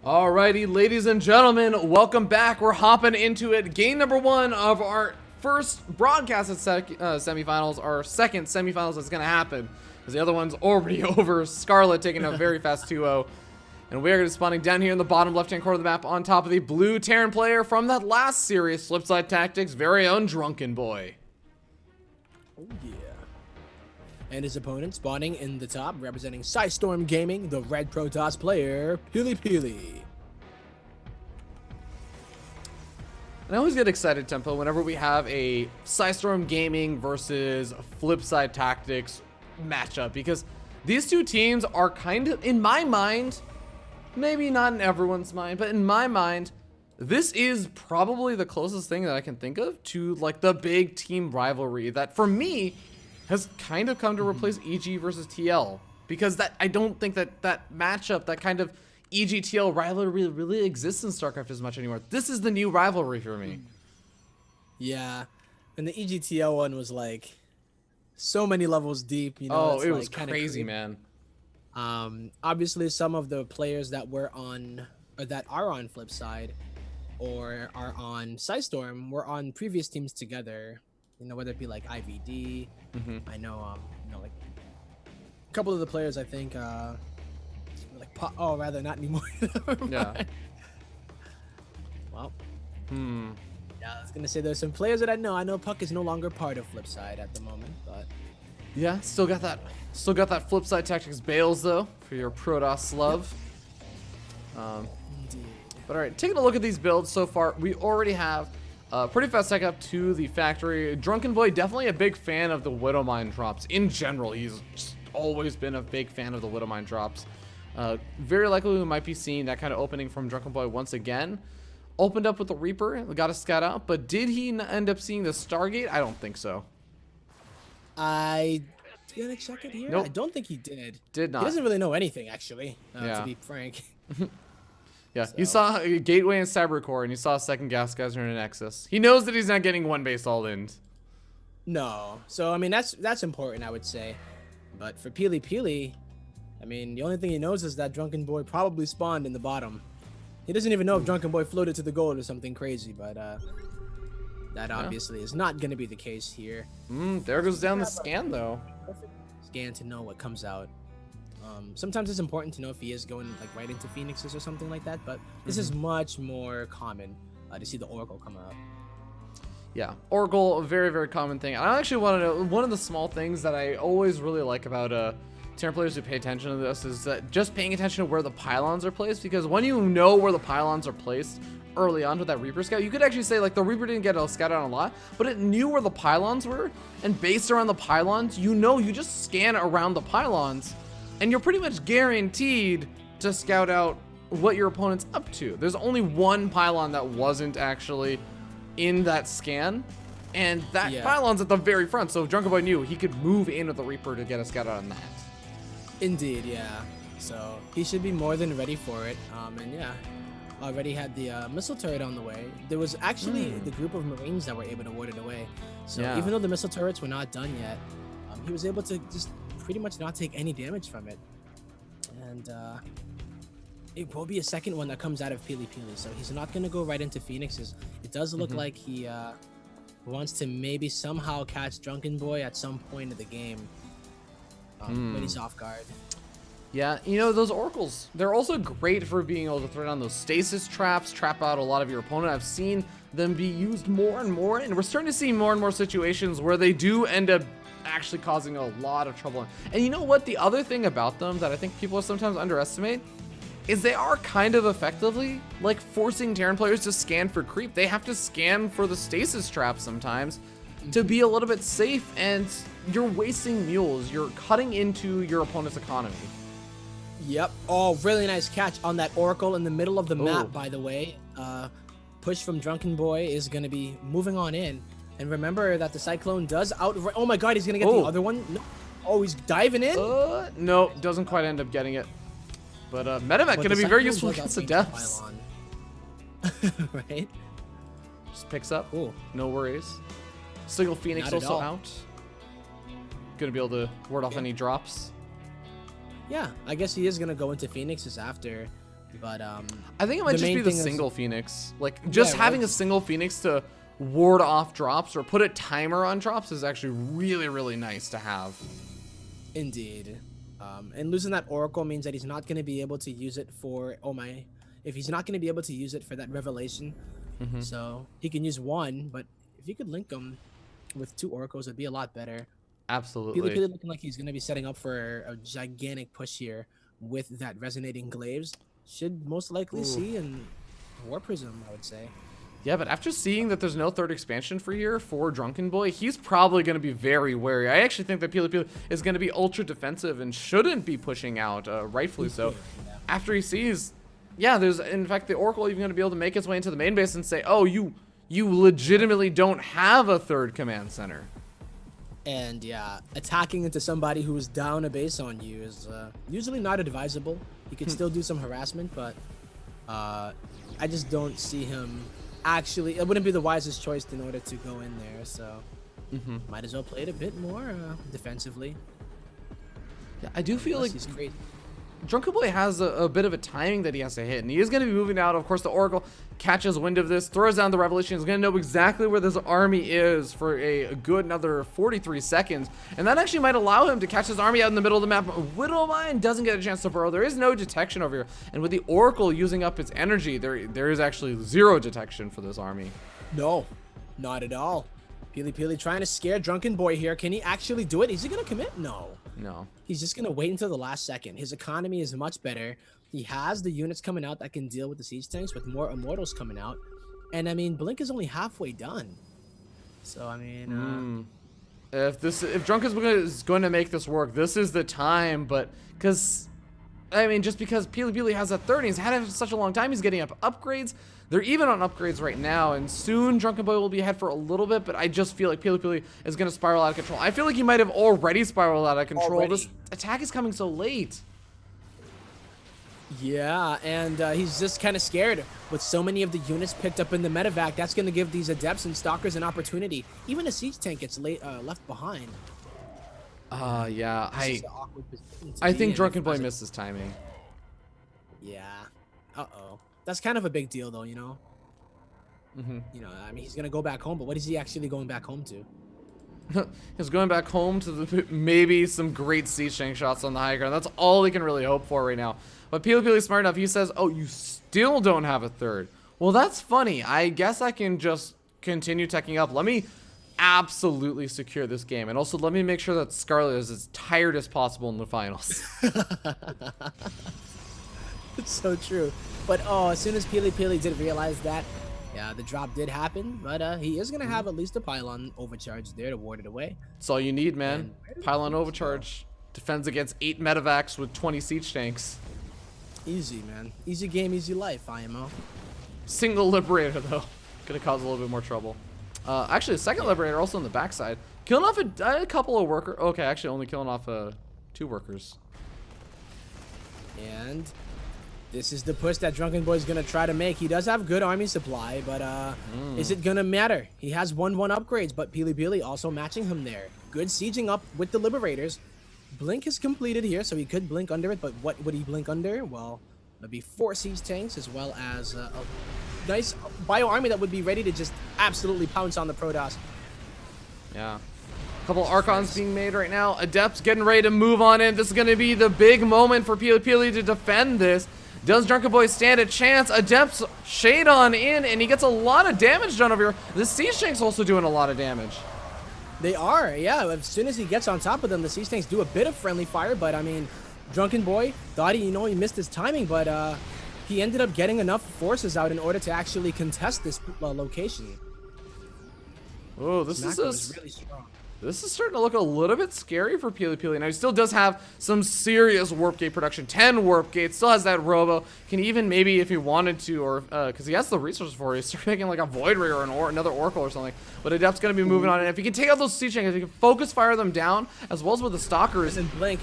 Alrighty, ladies and gentlemen, welcome back. We're hopping into it. Game number one of our first broadcasted semifinals, our second semifinals that's going to happen. Because the other one's already over. Scarlet taking a very fast 2-0. And we are going to be spawning down here in the bottom left-hand corner of the map on top of the blue Terran player from that last series, Flipside Tactics' very own Drunkenboi. Oh yeah. And his opponent spawning in the top, representing Chairs4Gaming, the red Protoss player, PiLiPiLi. And I always get excited, Tempo, whenever we have a Chairs4Gaming versus Flipside Tactics matchup, because these two teams are kind of, in my mind, maybe not in everyone's mind, but in my mind, this is probably the closest thing that I can think of to like the big team rivalry that for me has kind of come to replace EG versus TL, because that I don't think that matchup, that kind of EG TL rivalry really exists in StarCraft as much anymore. This is the new rivalry for me. Yeah, and the EG TL one was like so many levels deep. You know, oh, it was crazy, man. Obviously, some of the players that were on or that are on Flipside or are on Chairs4 were on previous teams together. You know, whether it be like IVD, I know, you know, like a couple of the players, I think, like, oh, rather not anymore. Yeah. Well, yeah, I was gonna say there's some players that I know. I know Puck is no longer part of Flipside at the moment, but yeah, still got that Flipside Tactics Bales though for your Protoss love. Indeed. But all right, taking a look at these builds so far, we already have pretty fast tech up to the factory. Drunkenboi, definitely a big fan of the Widowmine drops. In general, he's just always been a big fan of the Widowmine drops. Very likely we might be seeing that kind of opening from Drunkenboi once again. Opened up with the Reaper, got a scout out, but did he end up seeing the Stargate? I don't think so. I gonna check it here. Nope. I don't think he did. Did not. He doesn't really know anything, actually, Yeah. to be frank. Yeah, So. you saw a Gateway and Cybercore, and you saw a second Gas Geyser and a Nexus. He knows that he's not getting one base all in. No. So, I mean, that's important, I would say. But for PiLiPiLi, I mean, the only thing he knows is that Drunkenboi probably spawned in the bottom. He doesn't even know if Drunkenboi floated to the gold or something crazy, but that obviously is not going to be the case here. There goes down the scan, though. Perfect scan to know what comes out. Sometimes it's important to know if he is going like right into Phoenixes or something like that, but this is much more common to see the Oracle come out. Yeah, Oracle, a very, very common thing. I actually want to know, one of the small things that I always really like about Terran players who pay attention to this is that just paying attention to where the pylons are placed, because when you know where the pylons are placed early on with that Reaper scout, you could actually say like the Reaper didn't get a scout out a lot, but it knew where the pylons were, and based around the pylons, you know, you just scan around the pylons, and you're pretty much guaranteed to scout out what your opponent's up to. There's only one pylon that wasn't actually in that scan, and that pylon's at the very front, so Drunkenboi knew he could move in with the Reaper to get a scout out on that. Indeed, yeah. So he should be more than ready for it. And yeah, already had the missile turret on the way. There was actually the group of Marines that were able to ward it away. So even though the missile turrets were not done yet, he was able to just pretty much not take any damage from it. And it will be a second one that comes out of PiLiPiLi, so he's not going to go right into Phoenixes. It does look like he wants to maybe somehow catch Drunkenboi at some point of the game when he's off guard. Yeah, you know, those Oracles, they're also great for being able to throw down those stasis traps, trap out a lot of your opponent. I've seen them be used more and more, and we're starting to see more and more situations where they do end up actually causing a lot of trouble. And you know what? The other thing about them that I think people sometimes underestimate is they are kind of effectively like forcing Terran players to scan for creep. They have to scan for the stasis traps sometimes to be a little bit safe, and you're wasting mules. You're cutting into your opponent's economy. Yep. Oh, really nice catch on that Oracle in the middle of the map, by the way. Push from Drunkenboi is going to be moving on in. And remember that the Cyclone does oh my god, he's going to get the other one. No. Oh, he's diving in? No, doesn't quite end up getting it. But Medevac going to be very useful against the depths. Right? Just picks up. No worries. Single Phoenix also out. Going to be able to ward off any drops. Yeah, I guess he is going to go into Phoenixes after. But I think it might the just main be the thing is- single Phoenix. Like, just Yeah, having right. a single Phoenix to ward off drops or put a timer on drops is actually really, really nice to have. Indeed. And losing that Oracle means that he's not going to be able to use it for, if he's not going to be able to use it for that Revelation. So he can use one, but if he could link them with 2 Oracles, it'd be a lot better. Absolutely. PiLiPiLi looking like he's going to be setting up for a gigantic push here with that resonating glaives. Should most likely see in War Prism, I would say. Yeah, but after seeing that there's no 3rd expansion for here for Drunkenboi, he's probably going to be very wary. I actually think that PiLiPiLi is going to be ultra defensive and shouldn't be pushing out, rightfully so. After he sees, yeah, there's, in fact, the Oracle even going to be able to make its way into the main base and say, oh, you legitimately don't have a 3rd command center. And yeah, attacking into somebody who is down a base on you is usually not advisable. You could still do some harassment, but I just don't see him actually. It wouldn't be the wisest choice in order to go in there. So might as well play it a bit more defensively. Yeah, I do feel like He's crazy. Drunkenboi has a bit of a timing that he has to hit, and he is going to be moving out. Of course, the Oracle catches wind of this, throws down the Revelation, is going to know exactly where this army is for a good another 43 seconds, and that actually might allow him to catch his army out in the middle of the map. Widowmine doesn't get a chance to burrow. There is no detection over here, and with the Oracle using up its energy, there is actually 0 detection for this army. No, not at all. PiLiPiLi trying to scare Drunkenboi here. Can he actually do it? Is he going to commit? No. No. He's just going to wait until the last second. His economy is much better. He has the units coming out that can deal with the siege tanks with more Immortals coming out. And I mean, Blink is only halfway done. So, I mean, if Drunkenboi is going to make this work, this is the time, but because, I mean, just because PiLiPiLi has a 30, he's had it for such a long time, he's getting up upgrades. They're even on upgrades right now, and soon Drunkenboi will be ahead for a little bit, but I just feel like PiLiPiLi is going to spiral out of control. I feel like he might have already spiraled out of control. This attack is coming so late. yeah, and he's just kind of scared. With so many of the units picked up in the medevac, that's going to give these Adepts and Stalkers an opportunity. Even a siege tank gets left behind. Yeah, This is an awkward position to I be think in if Drunkenboi there's a- missed his timing. Yeah. Uh-oh. That's kind of a big deal, though, you know? You know, I mean, he's going to go back home, but what is he actually going back home to? He's going back home to maybe some great siege tank shots on the high ground. That's all he can really hope for right now. But PiLiPiLi is smart enough. He says, oh, you still don't have a 3rd. Well, that's funny. I guess I can just continue teching up. Let me absolutely secure this game. And also let me make sure that Scarlet is as tired as possible in the finals. It's so true. But oh, as soon as PiLiPiLi did realize that, yeah, the drop did happen. But he is going to have at least a pylon overcharge there to ward it away. That's all you need, man. Pylon overcharge. Defends against 8 medevacs with 20 siege tanks. Easy, man. Easy game, easy life, IMO. Single Liberator, though. Gonna cause a little bit more trouble. Actually, a second Liberator also on the backside. Killing off a couple of workers. Okay, actually only killing off 2 workers. And this is the push that Drunkenboi is going to try to make. He does have good army supply, but is it going to matter? He has 1-1 upgrades, but PiLiPiLi also matching him there. Good sieging up with the Liberators. Blink is completed here, so he could blink under it, but what would he blink under? Well, there'd be 4 siege tanks as well as a nice bio army that would be ready to just absolutely pounce on the Protoss. Yeah. Couple Archons being made right now. Adepts getting ready to move on in. This is going to be the big moment for PiLiPiLi to defend this. Does Drunkenboi stand a chance? Adepts shade on in, and he gets a lot of damage done over here. The siege tank's also doing a lot of damage. They are, yeah. As soon as he gets on top of them, the siege tanks do a bit of friendly fire, but I mean, Drunkenboi thought he missed his timing, but he ended up getting enough forces out in order to actually contest this location. Oh, this Macro is really strong. This is starting to look a little bit scary for PiLiPiLi. Now, he still does have some serious warp gate production. 10 warp gates. Still has that robo. Can even maybe, if he wanted to, or because he has the resources for it, start making like a Void Ray or another Oracle or something. But Adept's going to be moving on. And if he can take out those siege tanks, if he can focus fire them down, as well as with the Stalkers. And Blink.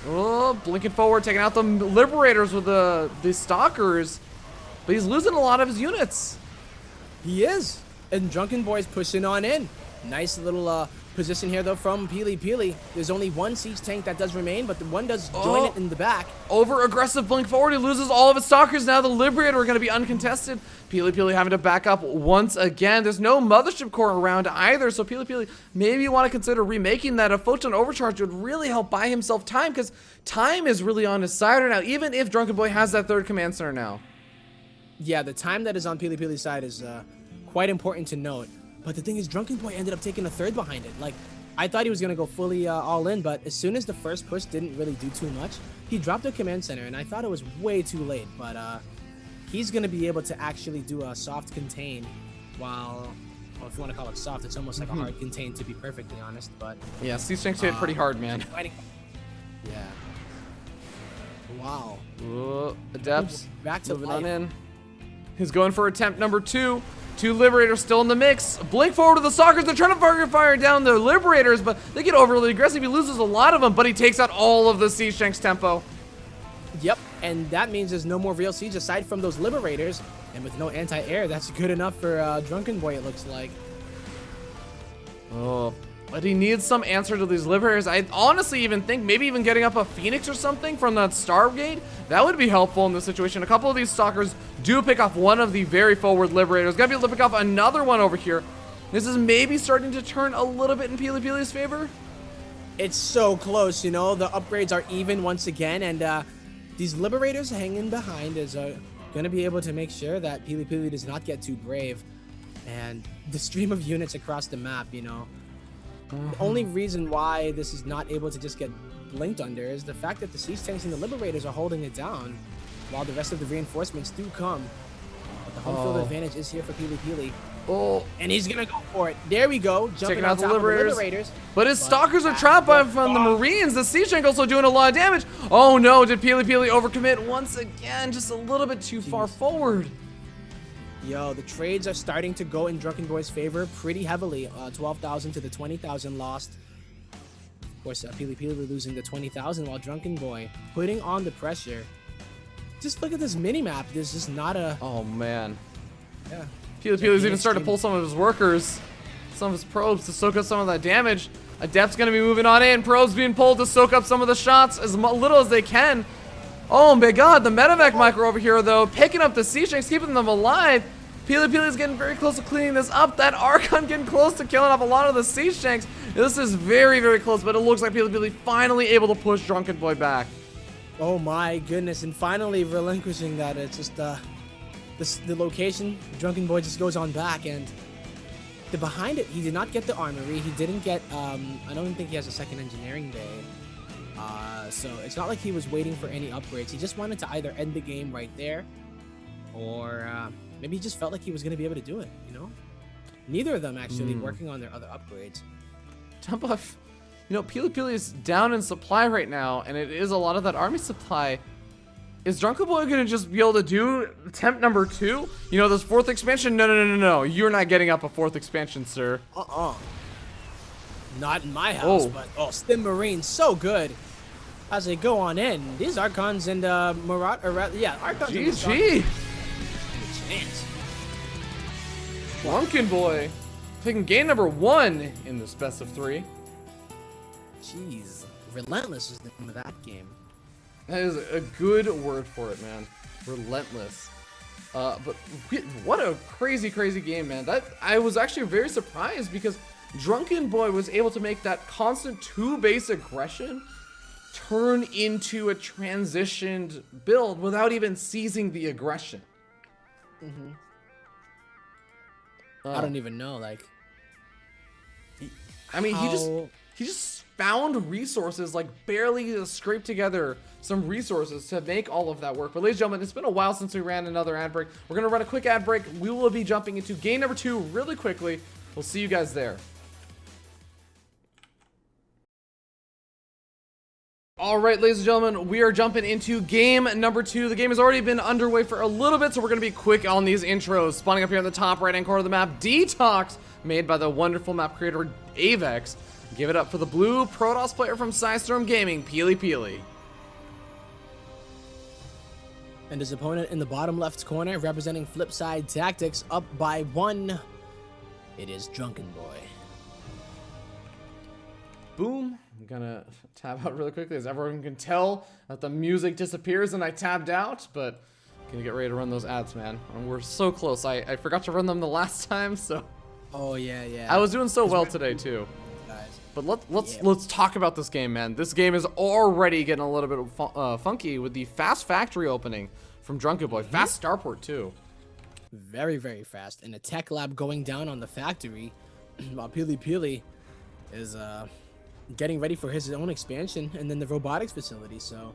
Oh, blinking forward, taking out the Liberators with the Stalkers. But he's losing a lot of his units. He is. And Drunkenboi's pushing on in. Nice little position here, though, from PiLiPiLi. There's only one siege tank that does remain, but the one does join it in the back. Over aggressive blink forward. He loses all of his stalkers. Now the Liberator are going to be uncontested. PiLiPiLi having to back up once again. There's no Mothership Core around either, so PiLiPiLi maybe want to consider remaking that. A Photon Overcharge would really help buy himself time, because time is really on his side right now, even if Drunkenboi has that third command center now. Yeah, the time that is on PiLiPiLi's side is quite important to note. But the thing is, Drunkenboi ended up taking a third behind it. Like, I thought he was going to go fully all in, but as soon as the first push didn't really do too much, he dropped a command center, and I thought it was way too late. But he's going to be able to actually do a soft contain while, well, if you want to call it soft, it's almost like a hard contain, to be perfectly honest. But yeah, C-Strength hit pretty hard, man. Yeah. Wow. Adepts back to moving on in. He's going for attempt number 2. 2 Liberators still in the mix. Blink forward to the Stalkers. They're trying to fire down the Liberators, but they get overly aggressive. He loses a lot of them, but he takes out all of the Siege Tank's tempo. Yep, and that means there's no more real siege aside from those Liberators. And with no anti-air, that's good enough for Drunkenboi, it looks like. Oh, but he needs some answer to these Liberators. I honestly even think maybe even getting up a Phoenix or something from that Stargate, that would be helpful in this situation. A couple of these Stalkers do pick off one of the very forward Liberators. Gotta be able to pick off another one over here. This is maybe starting to turn a little bit in PiLiPiLi's favor. It's so close, you know. The upgrades are even once again, and these Liberators hanging behind is going to be able to make sure that PiLiPiLi does not get too brave. And the stream of units across the map, you know. The only reason why this is not able to just get blinked under is the fact that the siege tanks and the Liberators are holding it down while the rest of the reinforcements do come. But the home field advantage is here for PiLiPiLi. Oh, and he's gonna go for it. There we go, jumping taking on out the top of the Liberators. Liberators. But his Stalkers are trapped by from the Marines. The siege tank also doing a lot of damage. Oh no, did PiLiPiLi overcommit once again? Just a little bit too far forward. Yo, the trades are starting to go in Drunkenboi's favor pretty heavily. 12,000 to the 20,000 lost. Of course, PiLiPiLi losing the 20,000 while Drunkenboi putting on the pressure. Just look at this mini-map. There's just not a... Oh, man. Yeah. PiLiPiLi's even starting to pull some of his workers, some of his probes to soak up some of that damage. Adept's going to be moving on in. Probes being pulled to soak up some of the shots as little as they can. Oh my god, the medevac micro over here, though, picking up the siege tanks, keeping them alive. PiLiPiLi's getting very close to cleaning this up. That Archon getting close to killing off a lot of the siege tanks. This is very, very close, but it looks like PiLiPiLi finally able to push Drunkenboi back. Oh my goodness, and finally relinquishing that. It's just the location. Drunkenboi just goes on back, and the behind it, he did not get the armory. He didn't get, I don't even think he has a second engineering bay. So it's not like he was waiting for any upgrades. He just wanted to either end the game right there, or maybe he just felt like he was going to be able to do it, you know? Neither of them actually working on their other upgrades. Jump off. You know, PiLiPiLi is down in supply right now, and it is a lot of that army supply. Is Drunkenboi going to just be able to do attempt number 2? You know, this 4th expansion? No. You're not getting up a 4th expansion, sir. Not in my house, but Stim Marine, so good. As they go on in, these Archons and Archons. GG. Drunkenboi taking game number 1 in this best of 3. Jeez, relentless is the name of that game. That is a good word for it, man. Relentless. But what a crazy game, man. That I was actually very surprised because Drunkenboi was able to make that constant 2-base aggression turn into a transitioned build without even seizing the aggression. I don't even know, like. I mean, he just found resources, like barely scraped together some resources to make all of that work. But ladies and gentlemen, it's been a while since we ran another ad break. We're gonna run a quick ad break. We will be jumping into game number 2 really quickly. We'll see you guys there. All right, ladies and gentlemen, we are jumping into game number 2. The game has already been underway for a little bit, so we're going to be quick on these intros. Spawning up here in the top right-hand corner of the map, Detox, made by the wonderful map creator Avex. Give it up for the blue Protoss player from Chairs4Gaming, PiLiPiLi. And his opponent in the bottom left corner, representing Flipside Tactics, up by 1. It is Drunkenboi. boom. I'm gonna tab out really quickly as everyone can tell that the music disappears and I tabbed out, but gonna get ready to run those ads, man. And we're so close. I forgot to run them the last time, so. Oh yeah. I was doing so well today too. But let's talk about this game, man. This game is already getting a little bit funky with the fast factory opening from Drunkenboi. Fast starport too. Very, very fast. And a tech lab going down on the factory while PiLiPiLi is getting ready for his own expansion, and then the robotics facility. So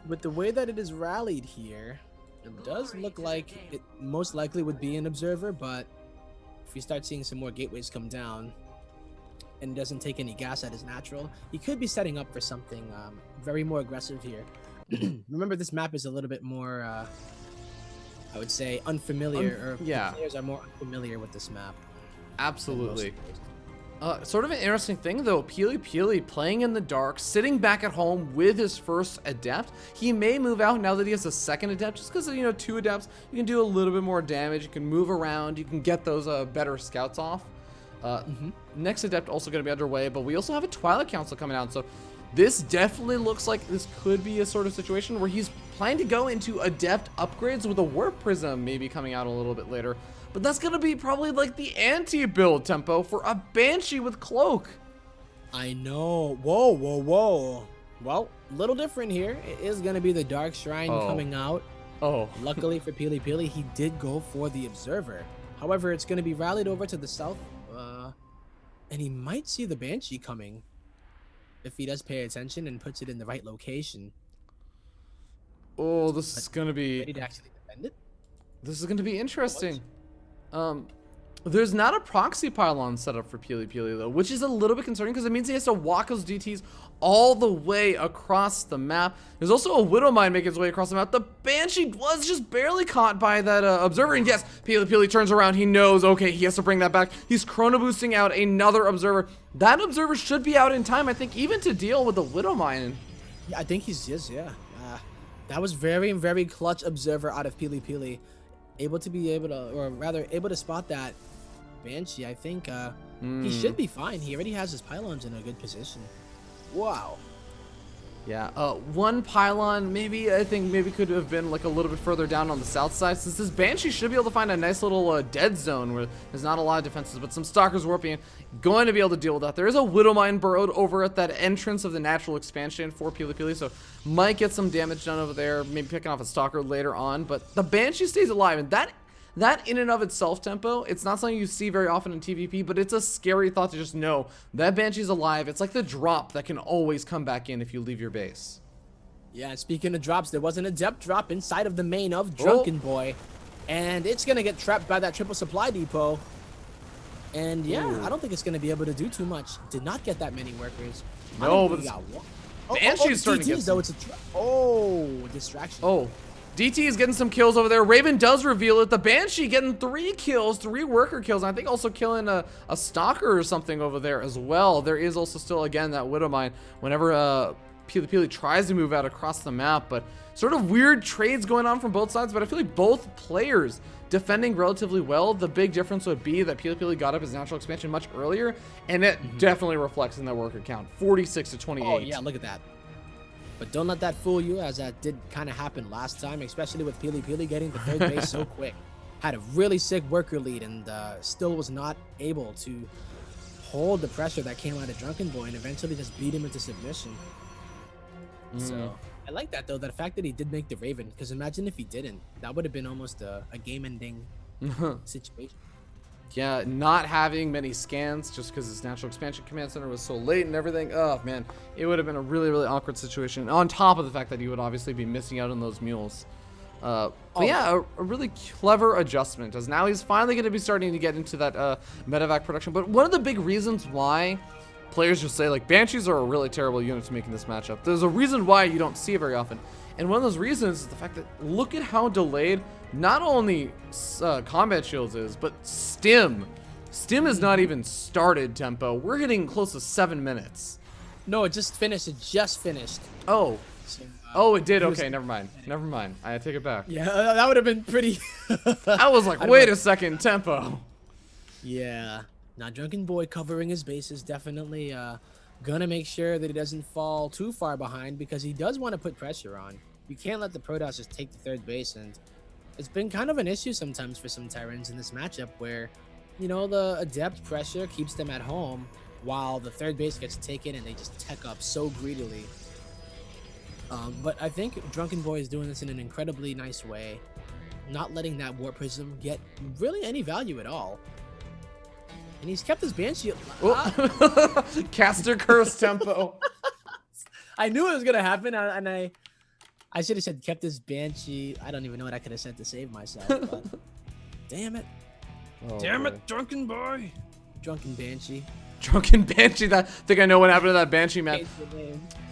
with the way that it is rallied here, it does look like it most likely would be an observer, but if we start seeing some more gateways come down and doesn't take any gas at his natural, he could be setting up for something very more aggressive here. Remember, this map is a little bit more I would say unfamiliar, or the players are more unfamiliar with this map. Absolutely. Sort of an interesting thing though, PiLiPiLi playing in the dark, sitting back at home with his first adept. He may move out now that he has a second adept, just because, you know, 2 adepts, you can do a little bit more damage, you can move around, you can get those better scouts off. Next adept also going to be underway, but we also have a Twilight Council coming out, so this definitely looks like this could be a sort of situation where he's planning to go into adept upgrades with a warp prism maybe coming out a little bit later. But that's going to be probably like the anti-build tempo for a Banshee with cloak. I know. Whoa. Well, a little different here. It is going to be the Dark Shrine coming out. Luckily for PiLiPiLi, he did go for the Observer. However, it's going to be rallied over to the south, and he might see the Banshee coming if he does pay attention and puts it in the right location. Oh, this is going to be... Ready to actually defend it? This is going to be interesting. There's not a proxy pylon set up for PiLiPiLi though, which is a little bit concerning because it means he has to walk those DTs all the way across the map. There's also a Widow Mine making its way across the map. The Banshee was just barely caught by that Observer, and yes, PiLiPiLi turns around. He knows, okay, he has to bring that back. He's chrono boosting out another Observer. That Observer should be out in time, I think, even to deal with the Widow Mine. Yeah, I think he's just, that was very, very clutch Observer out of PiLiPiLi. Able to spot that Banshee. I think he should be fine. He already has his pylons in a good position. Wow. Yeah, one pylon I think maybe could have been like a little bit further down on the south side, since this Banshee should be able to find a nice little dead zone where there's not a lot of defenses, but some Stalkers warping in, going to be able to deal with that. There is a Widow Mine burrowed over at that entrance of the natural expansion for PiLiPiLi, so might get some damage done over there, maybe picking off a Stalker later on, but the Banshee stays alive, and that in and of itself, tempo, it's not something you see very often in TvP, but it's a scary thought to just know that Banshee's alive. It's like the drop that can always come back in if you leave your base. Yeah, speaking of drops, there was an adept drop inside of the main of Drunkenboi, and it's going to get trapped by that triple supply depot. And yeah, I don't think it's going to be able to do too much. Did not get that many workers. No, but Banshee's starting to get some. Distraction. DT is getting some kills over there. Raven does reveal it. The Banshee getting 3 kills, 3 worker kills. And I think also killing a Stalker or something over there as well. There is also still, again, that Widow Mine whenever PiLiPiLi tries to move out across the map. But sort of weird trades going on from both sides. But I feel like both players defending relatively well. The big difference would be that PiLiPiLi got up his natural expansion much earlier. And it definitely reflects in that worker count. 46 to 28. Oh, yeah, look at that. But don't let that fool you, as that did kind of happen last time, especially with PiLiPiLi getting the third base so quick. Had a really sick worker lead and still was not able to hold the pressure that came out of Drunkenboi and eventually just beat him into submission. So I like that, though, the fact that he did make the Raven, because imagine if he didn't. That would have been almost a game-ending situation. Yeah, not having many scans just because his natural expansion command center was so late and everything. Oh, man. It would have been a really, really awkward situation. On top of the fact that he would obviously be missing out on those mules. But yeah, a really clever adjustment, as now he's finally going to be starting to get into that medevac production. But one of the big reasons why players just say, like, Banshees are a really terrible unit to make in this matchup, there's a reason why you don't see it very often. And one of those reasons is the fact that look at how delayed not only combat shields is, but stim. Stim is not even started, tempo. We're hitting close to 7 minutes. No, it just finished. It just finished. Oh. So, it did. Okay, never mind. Never mind. I take it back. Yeah, that would have been pretty... I was like, wait a second, tempo. Yeah. Now, Drunkenboi covering his bases, definitely gonna make sure that he doesn't fall too far behind because he does want to put pressure on. You can't let the Protoss just take the third base, and it's been kind of an issue sometimes for some Terrans in this matchup where, you know, the Adept pressure keeps them at home while the third base gets taken and they just tech up so greedily. But I think Drunkenboi is doing this in an incredibly nice way, not letting that Warp Prism get really any value at all. And he's kept his Banshee. Caster curse tempo. I knew it was gonna happen, and I should have said kept his Banshee. I don't even know what I could have said to save myself. But damn it! Oh, damn boy. it, Drunkenboi! Drunken Banshee. Drunken Banshee. I think I know what happened to that Banshee, man.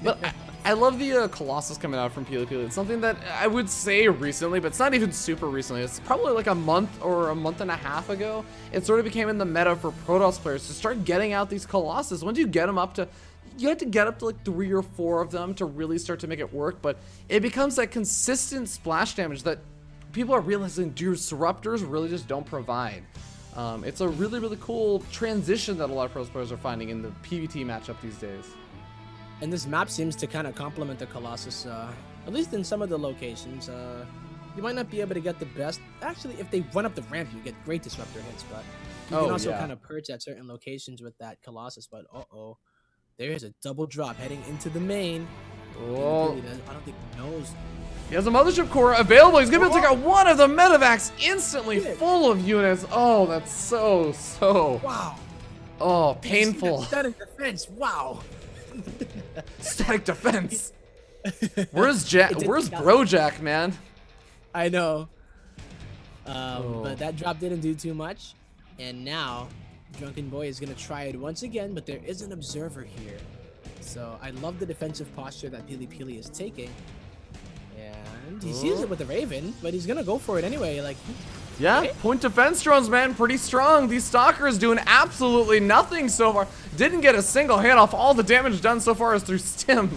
But I love the Colossus coming out from PiLiPiLi. It's something that I would say recently, but it's not even super recently. It's probably like a month or a month and a half ago. It sort of became in the meta for Protoss players to start getting out these Colossus. Once you get them up to, you have to get up to like 3 or 4 of them to really start to make it work. But it becomes that consistent splash damage that people are realizing disruptors really just don't provide. It's a really, really cool transition that a lot of Protoss players are finding in the PvT matchup these days. And this map seems to kind of complement the Colossus, at least in some of the locations. You might not be able to get the best. Actually, if they run up the ramp, you get great disruptor hits, but you can also kind of perch at certain locations with that Colossus. But there's a double drop heading into the main. Oh. I don't think he knows. He has a Mothership Core available. He's going to be able to take out one of the medevacs instantly, full of units. Oh, that's so. Wow. Oh, painful. Static defense. Wow. Static defense. Where's Jack? Where's Brojack, man? I know. But that drop didn't do too much. And now, Drunkenboi is going to try it once again, but there is an observer here. So I love the defensive posture that PiLiPiLi is taking. And he sees it with the Raven, but he's gonna go for it anyway. Like, yeah, point defense drones, man, pretty strong. These Stalkers doing absolutely nothing so far. Didn't get a single hit off. All the damage done so far is through stim.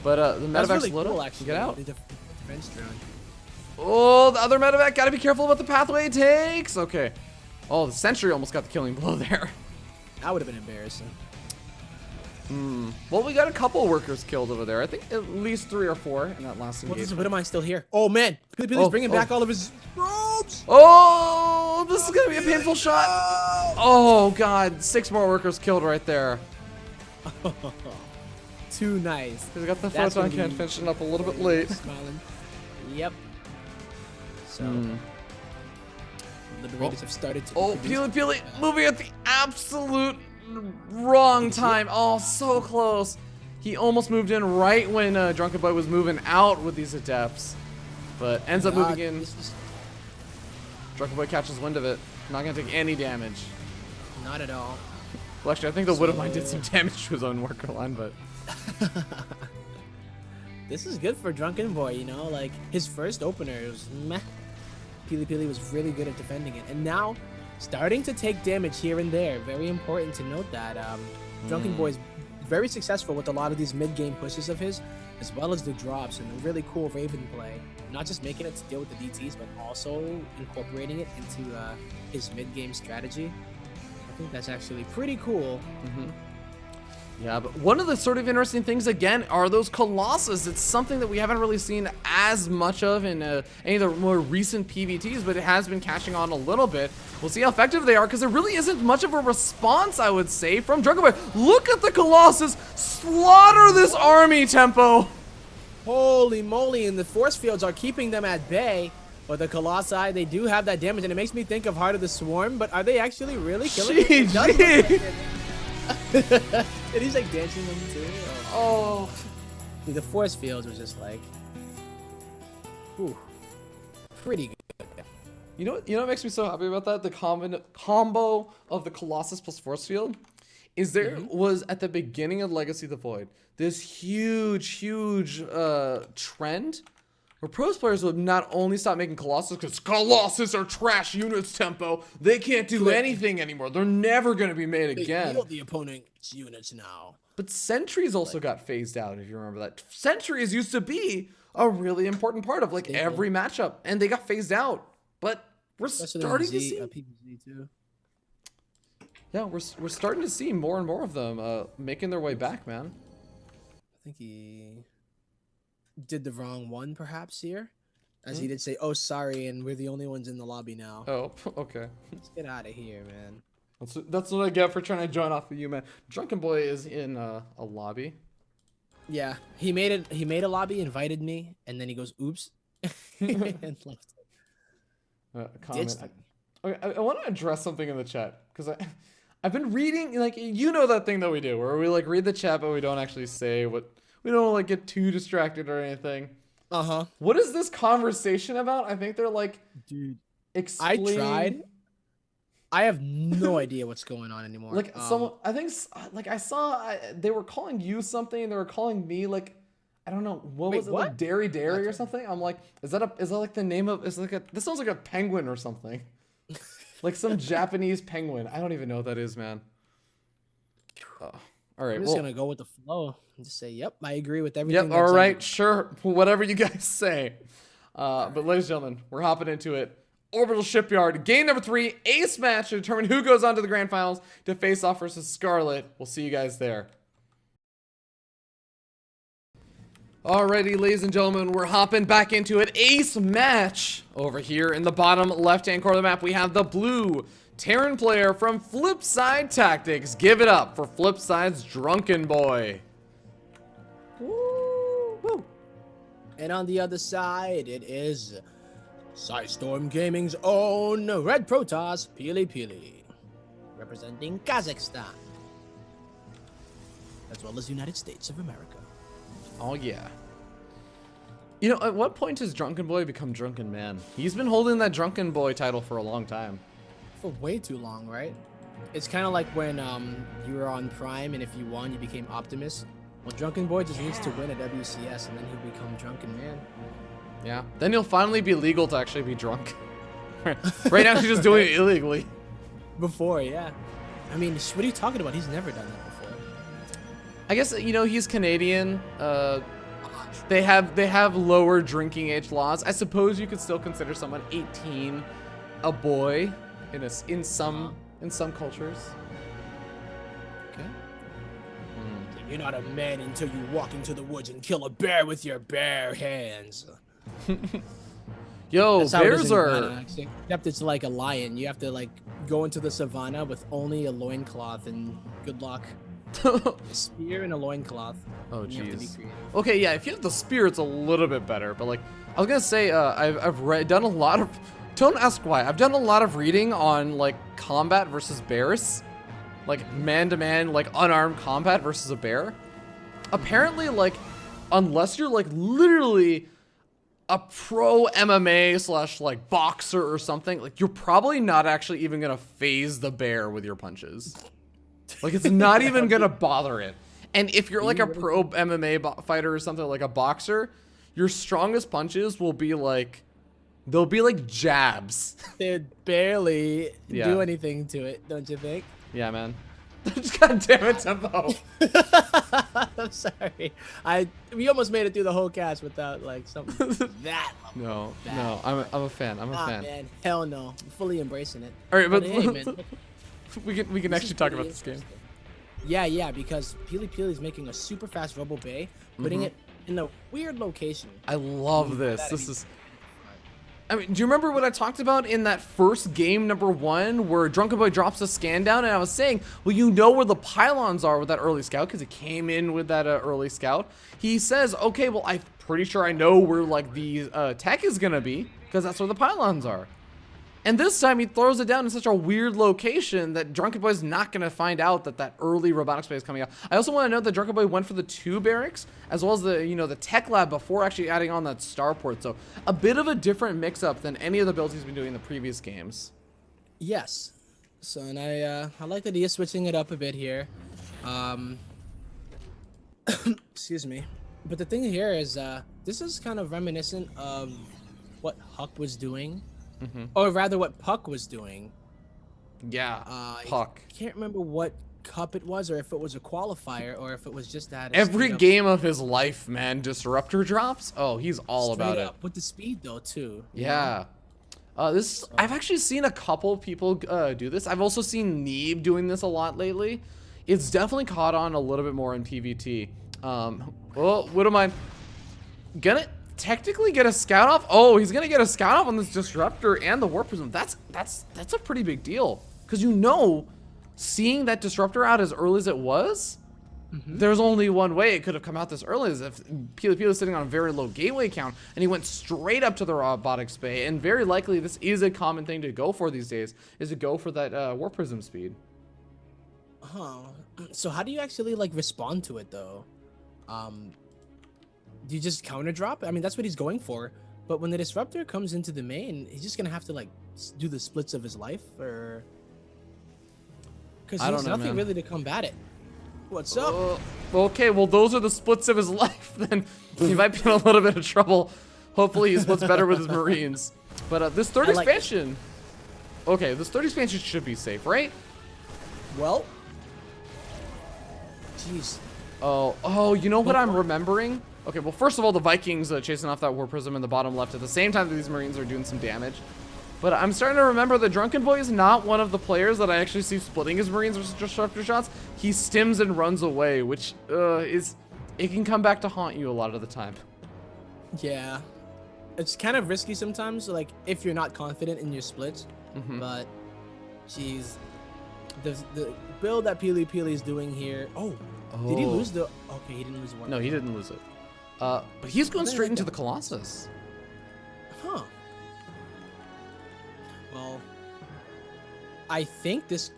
But the medevac's really loaded. cool, actually. Get out. The defense drone. Oh, the other medevac. Gotta be careful about the pathway it takes. Okay. Oh, the sentry almost got the killing blow there. That would have been embarrassing. Well, we got a couple workers killed over there. I think at least 3 or 4 in that last engagement. What am I still here? Oh man, PiLiPiLi's bringing back all of his robes. Oh, this is gonna be a painful shot. Oh god, 6 more workers killed right there. Too nice. We got the photon cannon finishing up a little bit late. Smiling. Yep. So Liberators have started to. Oh, PiLiPiLi moving at the absolute wrong time. Oh, so close. He almost moved in right when Drunkenboi was moving out with these Adepts, but ends up moving in. Drunkenboi catches wind of it. Not gonna take any damage. Not at all. Well, actually, I think the Widowmine did some damage to his own worker line, but this is good for Drunkenboi. You know, like his first opener was meh. PiLiPiLi was really good at defending it, and now starting to take damage here and there. Very important to note that Drunkenboi is very successful with a lot of these mid-game pushes of his, as well as the drops and the really cool Raven play. Not just making it to deal with the DTs, but also incorporating it into his mid-game strategy. I think that's actually pretty cool. Yeah, but one of the sort of interesting things, again, are those Colossus. It's something that we haven't really seen as much of in any of the more recent PvTs, but it has been catching on a little bit. We'll see how effective they are, because there really isn't much of a response, I would say, from Drunkenboi. Look at the Colossus slaughter this army, Tempo. Holy moly, and the force fields are keeping them at bay. But the Colossi, they do have that damage, and it makes me think of Heart of the Swarm, but are they actually really killing it? And he's like dancing them too. Oh. Dude, the force fields was just like, ooh, pretty good. You know what makes me so happy about that? The combo of the Colossus plus force field is there was at the beginning of Legacy of the Void this huge trend where pros players would not only stop making Colossus because Colossus are trash units, Tempo. They can't do anything anymore. They're never going to be made again. They heal the opponent's units now. But Sentries also got phased out, if you remember that. Sentries used to be a really important part of like every matchup, and they got phased out. But we're starting to see. PvZ too. Yeah, we're starting to see more and more of them making their way back, man. I think he did the wrong one, perhaps here, as he did say, "Oh, sorry," and we're the only ones in the lobby now. Oh, okay. Let's get out of here, man. That's what I get for trying to join off of you, man. Drunkenboi is in a lobby. Yeah, he made it. He made a lobby, invited me, and then he goes, "Oops," and left. Comment. I want to address something in the chat because I've been reading, like, you know that thing that we do where we like read the chat but we don't actually say what, we don't like get too distracted or anything. What is this conversation about? I think they're like, dude, explain... I tried. I have no idea what's going on anymore. Like someone, I think, like I saw they were calling you something. They were calling me like, I don't know what was it, like Dairy or something. I'm like, is that like the name of? Is like a, this sounds like a penguin or something. Like some Japanese penguin. I don't even know what that is, man. All right. I'm just gonna go with the flow and just say, yep, I agree with everything. Yep. All right. Sure. Whatever you guys say. But ladies and gentlemen, we're hopping into it. Orbital Shipyard, game number 3, ace match to determine who goes on to the grand finals to face off versus Scarlet. We'll see you guys there. Alrighty, ladies and gentlemen, we're hopping back into it. Ace match. Over here in the bottom left-hand corner of the map, we have the blue Terran player from Flipside Tactics. Give it up for Flipside's Drunkenboi. Woo! And on the other side, it is Sidestorm Gaming's own Red Protoss, PiLiPiLi, representing Kazakhstan, as well as the United States of America. Oh, yeah. You know, at what point does Drunkenboi become Drunken Man? He's been holding that Drunkenboi title for a long time. For way too long, right? It's kind of like when you were on Prime, and if you won, you became Optimus. Well, Drunkenboi just needs to win at WCS, and then he'll become Drunken Man. Yeah. Then he'll finally be legal to actually be drunk. Right now, she's just doing it illegally. Before, yeah. I mean, what are you talking about? He's never done that before. I guess, you know, he's Canadian. They have lower drinking age laws. I suppose you could still consider someone 18 a boy in some cultures. Okay. You're not a man until you walk into the woods and kill a bear with your bare hands. Yo, bears are... Except it's like a lion. You have to like go into the savannah with only a loincloth and good luck. A spear and a loincloth. Oh, jeez. Okay, yeah, if you have the spear, it's a little bit better. But like, I was gonna say, I've done a lot of... Don't ask why. I've done a lot of reading on like combat versus bears. Like man-to-man, like unarmed combat versus a bear. Apparently, like, unless you're like literally a pro MMA / like boxer or something, like you're probably not actually even gonna phase the bear with your punches. Like it's not even gonna bother it. And if you're like a pro MMA fighter or something, like a boxer, your strongest punches will be like, they'll be like jabs. They'd barely do anything to it, don't you think? Yeah, man. God damn it, Tempo. I'm sorry. We almost made it through the whole cast without like something that. No, I'm a fan. I'm a fan. Man, hell no. I'm fully embracing it. All right, but hey, man, we can actually talk about this game. Yeah, because PiLiPiLi is making a super fast Rebel Bay, putting it in a weird location. I love this. This is... I mean, do you remember what I talked about in that first game, number 1, where Drunkenboi drops a scan down, and I was saying, well, you know where the pylons are with that early scout, because it came in with that early scout. He says, okay, well, I'm pretty sure I know where, like, the tech is going to be, because that's where the pylons are. And this time, he throws it down in such a weird location that Drunkenboi's not going to find out that that early robotics bay is coming out. I also want to note that Drunkenboi went for the 2 barracks, as well as the, you know, the tech lab before actually adding on that starport. So a bit of a different mix-up than any of the builds he's been doing in the previous games. Yes. So, and I like that he is switching it up a bit here. Excuse me. But the thing here is, this is kind of reminiscent of what Huck was doing. Or rather what Puck was doing. Yeah, Puck. I can't remember what cup it was, or if it was a qualifier, or if it was just that. Every game of his life, man, disruptor drops. Oh, he's all about it. With the speed though, too. Yeah. I've actually seen a couple people do this. I've also seen Neeb doing this a lot lately. It's definitely caught on a little bit more in PvT. Well, what am I gonna technically get a scout off? Oh, he's gonna get a scout off on this disruptor and the warp prism. That's a pretty big deal, because seeing that disruptor out as early as it was, there's only one way it could have come out this early, is if PiLiPiLi is sitting on a very low gateway count and he went straight up to the robotics bay. And very likely this is a common thing to go for these days, is to go for that warp prism speed. So how do you actually like respond to it though? Do you just counter drop? I mean, that's what he's going for. But when the disruptor comes into the main, he's just gonna have to like do the splits of his life, or because there's nothing really to combat it. What's up? Okay, well those are the splits of his life. Then he might be in a little bit of trouble. Hopefully he splits better with his Marines. But this third expansion, okay, this third expansion should be safe, right? Well, jeez. Oh, you know what I'm remembering? Okay, well, first of all, the Vikings chasing off that War Prism in the bottom left at the same time that these Marines are doing some damage. But I'm starting to remember that Drunkenboi is not one of the players that I actually see splitting his Marines with disruptor shots. He stims and runs away, which it can come back to haunt you a lot of the time. Yeah, it's kind of risky sometimes, like if you're not confident in your splits. But, geez, the build that PiLiPiLi is doing here. Did he lose the? Okay, he didn't lose one. No, he didn't lose it. But he's going straight into the Colossus. Huh. Well, I think this.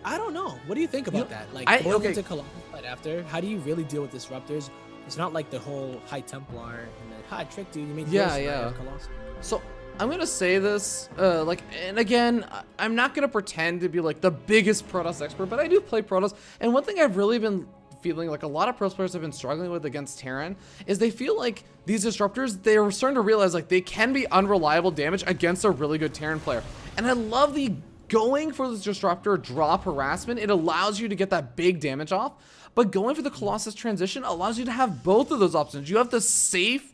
I don't know. What do you think about that? Like going into Colossus right after. How do you really deal with disruptors? It's not like the whole High Templar and then I tricked you. You made Colossus. So I'm gonna say this, and again, I'm not gonna pretend to be like the biggest Protoss expert, but I do play Protoss, and one thing I've really been feeling like a lot of Protoss players have been struggling with against Terran is they feel like these disruptors, they're starting to realize like they can be unreliable damage against a really good Terran player. And I love the going for this disruptor drop harassment. It allows you to get that big damage off, but going for the Colossus transition allows you to have both of those options. You have the safe,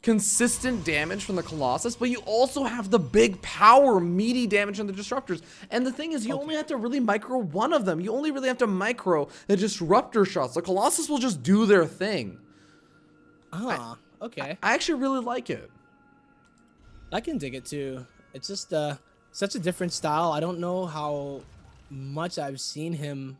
consistent damage from the Colossus, but you also have the big power, meaty damage from the disruptors. And the thing is, you only have to really micro one of them. You only really have to micro the disruptor shots. The Colossus will just do their thing. Okay. I actually really like it. I can dig it too. It's just such a different style. I don't know how much I've seen him.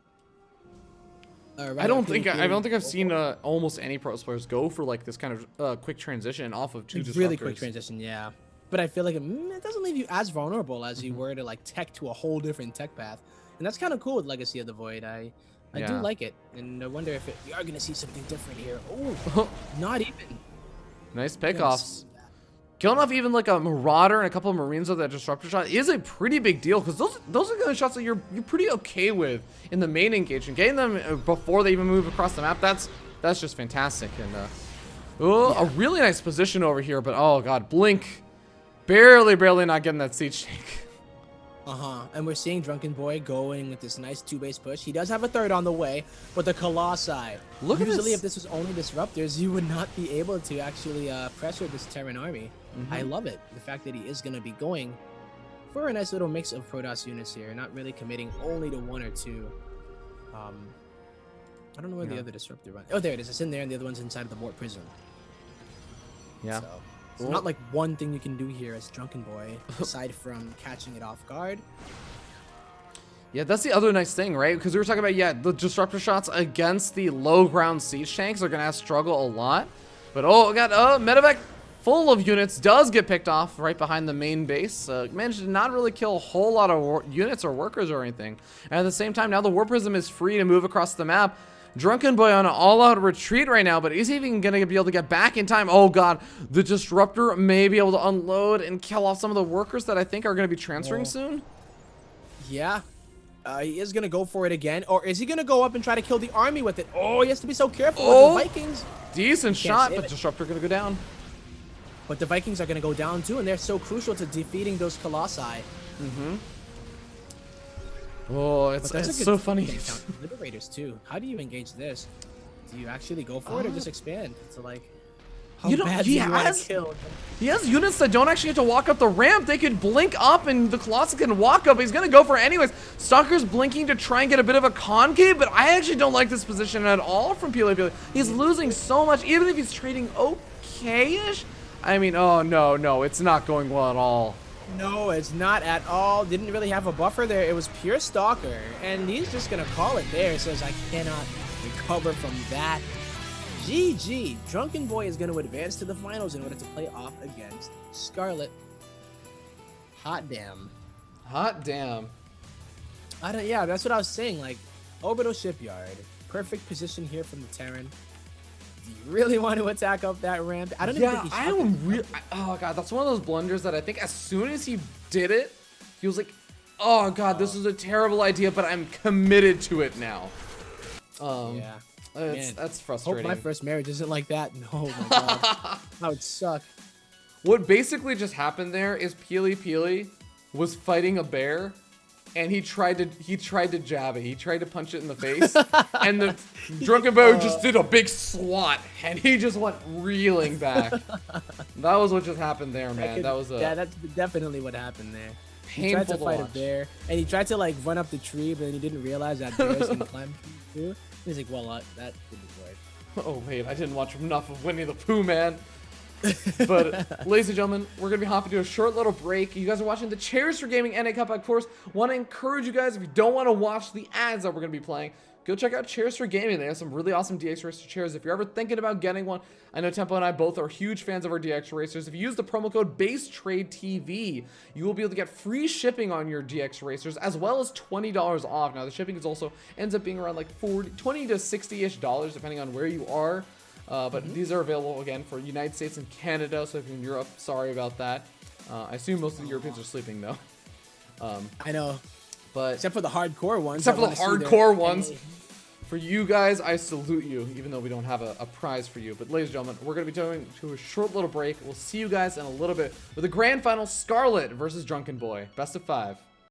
I don't think I've seen almost any Protoss players go for like this kind of quick transition off of two disruptors. Really quick transition, yeah. But I feel like it doesn't leave you as vulnerable as you were to like tech to a whole different tech path, and that's kind of cool with Legacy of the Void. I do like it, and I wonder if we are gonna see something different here. Oh, not even. Nice pickoffs. Killing off even like a Marauder and a couple of Marines with that disruptor shot is a pretty big deal, because those are the shots that you're pretty okay with in the main engagement. Getting them before they even move across the map, that's just fantastic. And a really nice position over here, but oh god, Blink barely not getting that siege tank. And we're seeing Drunkenboi going with this nice 2-base push. He does have a third on the way, but the Colossi. Usually, if this was only disruptors, you would not be able to actually pressure this Terran army. I love it. The fact that he is going to be going for a nice little mix of Protoss units here, not really committing only to one or two. I don't know where the other disruptor went. Oh, there it is. It's in there, and the other one's inside of the warp prism. Yeah. So, it's not like one thing you can do here as Drunkenboi, aside from catching it off guard. Yeah, that's the other nice thing, right? Because we were talking about, the disruptor shots against the low ground siege tanks are going to struggle a lot. But, medevac full of units does get picked off right behind the main base. Managed to not really kill a whole lot of units or workers or anything. And at the same time, now the War Prism is free to move across the map. Drunkenboi on an all-out retreat right now, but is he even going to be able to get back in time? Oh god, the disruptor may be able to unload and kill off some of the workers that I think are going to be transferring soon. Yeah, he is going to go for it again, or is he going to go up and try to kill the army with it? Oh, he has to be so careful with the Vikings. Decent shot, but disruptor going to go down. But the Vikings are going to go down too, and they're so crucial to defeating those Colossi. Oh, it's so funny. Liberators too. How do you engage this? Do you actually go for it or just expand? So like, how bad do you want to kill? He has units that don't actually have to walk up the ramp. They could blink up and the Colossus can walk up. He's going to go for it anyways. Stalker's blinking to try and get a bit of a concave, but I actually don't like this position at all from PiLiPiLi. He's losing so much, even if he's trading okay-ish. I mean, oh, no, it's not going well at all. No, it's not at all. Didn't really have a buffer there. It was pure Stalker, and he's just going to call it there. Says, I cannot recover from that. GG. Drunkenboi is going to advance to the finals in order to play off against Scarlet. Hot damn. Hot damn. Yeah, that's what I was saying. Like, Orbital Shipyard. Perfect position here from the Terran. Do you really want to attack up that ramp? I don't even think he oh god, that's one of those blunders that I think as soon as he did it, he was like, oh god, this is a terrible idea, but I'm committed to it now. Yeah. That's frustrating. Hope my first marriage isn't like that. No, my god. That would suck. What basically just happened there is PiLiPiLi was fighting a bear, and he tried to jab it. He tried to punch it in the face, and the Drunkenboi just did a big swat, and he just went reeling back. That was what just happened there, man. Yeah, that's definitely what happened there. Painful he tried to fight watch. a bear, and he tried to like run up the tree, but then he didn't realize that bears can climb too. He's like, well, that didn't work. Oh wait, I didn't watch enough of Winnie the Pooh, man. But ladies and gentlemen, we're gonna be hopping to a short little break. You guys are watching the Chairs4Gaming NA Cup. Of course, want to encourage you guys, if you don't want to watch the ads that we're gonna be playing, go check out Chairs4Gaming. They have some really awesome DX Racer chairs. If you're ever thinking about getting one, I know Tempo and I both are huge fans of our DX Racers. If you use the promo code BaseTradeTV, you will be able to get free shipping on your DX Racers, as well as $20 off. Now, the shipping is also ends up being around like $20 to $60-ish, depending on where you are. But these are available again for United States and Canada. So if you're in Europe, sorry about that. I assume most of the Europeans are sleeping though. I know, but except for the hardcore ones. Except for the hardcore ones. For you guys, I salute you, even though we don't have a prize for you. But ladies and gentlemen, we're going to be going to a short little break. We'll see you guys in a little bit with the grand final, Scarlet versus Drunkenboi. Best of 5.